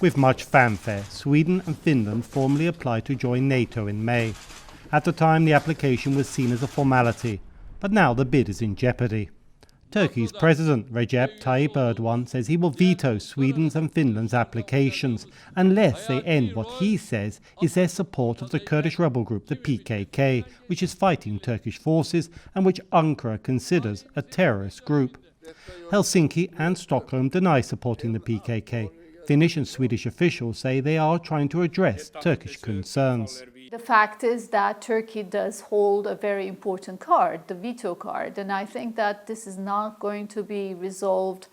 With much fanfare, Sweden and Finland formally applied to join NATO in May. At the time, the application was seen as a formality, but now the bid is in jeopardy. Turkey's President Recep Tayyip Erdogan says he will veto Sweden's and Finland's applications unless they end what he says is their support of the Kurdish rebel group, the PKK, which is fighting Turkish forces and which Ankara considers a terrorist group. Helsinki and Stockholm deny supporting the PKK. Finnish and Swedish officials say they are trying to address Turkish concerns. The fact is that Turkey does hold a very important card, the veto card, and I think that this is not going to be resolved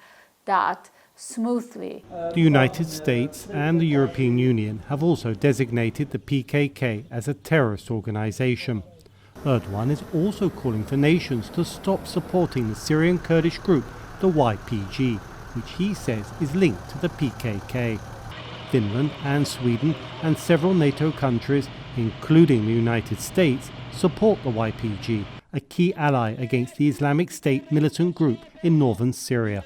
that smoothly. The United States and the European Union have also designated the PKK as a terrorist organization. Erdogan is also calling for nations to stop supporting the Syrian Kurdish group, the YPG, which he says is linked to the PKK. Finland and Sweden and several NATO countries, including the United States, support the YPG, a key ally against the Islamic State militant group in northern Syria.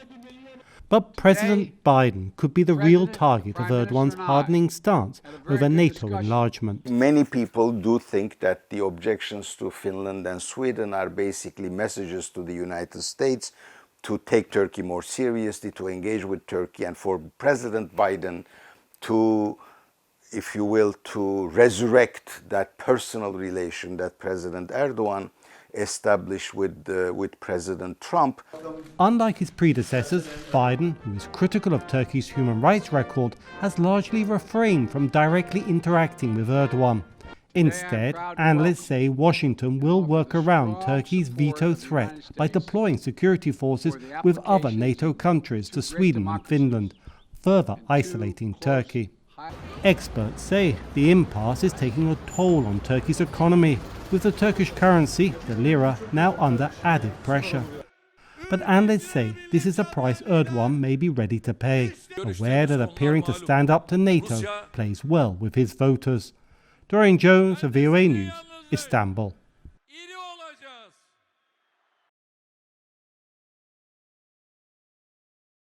But President Biden could be the real target of Erdogan's hardening stance over NATO enlargement. Many people do think that the objections to Finland and Sweden are basically messages to the United States to take Turkey more seriously, to engage with Turkey, and for President Biden to, if you will, to resurrect that personal relation that President Erdogan established with President Trump. Unlike his predecessors, Biden, who is critical of Turkey's human rights record, has largely refrained from directly interacting with Erdogan. Instead, analysts say Washington will work around Turkey's veto threat by deploying security forces with other NATO countries to Sweden and Finland, further isolating Turkey. Experts say the impasse is taking a toll on Turkey's economy, with the Turkish currency, the lira, now under added pressure. But analysts say this is a price Erdogan may be ready to pay, aware that appearing to stand up to NATO plays well with his voters. Dorian Jones of VOA News, Istanbul.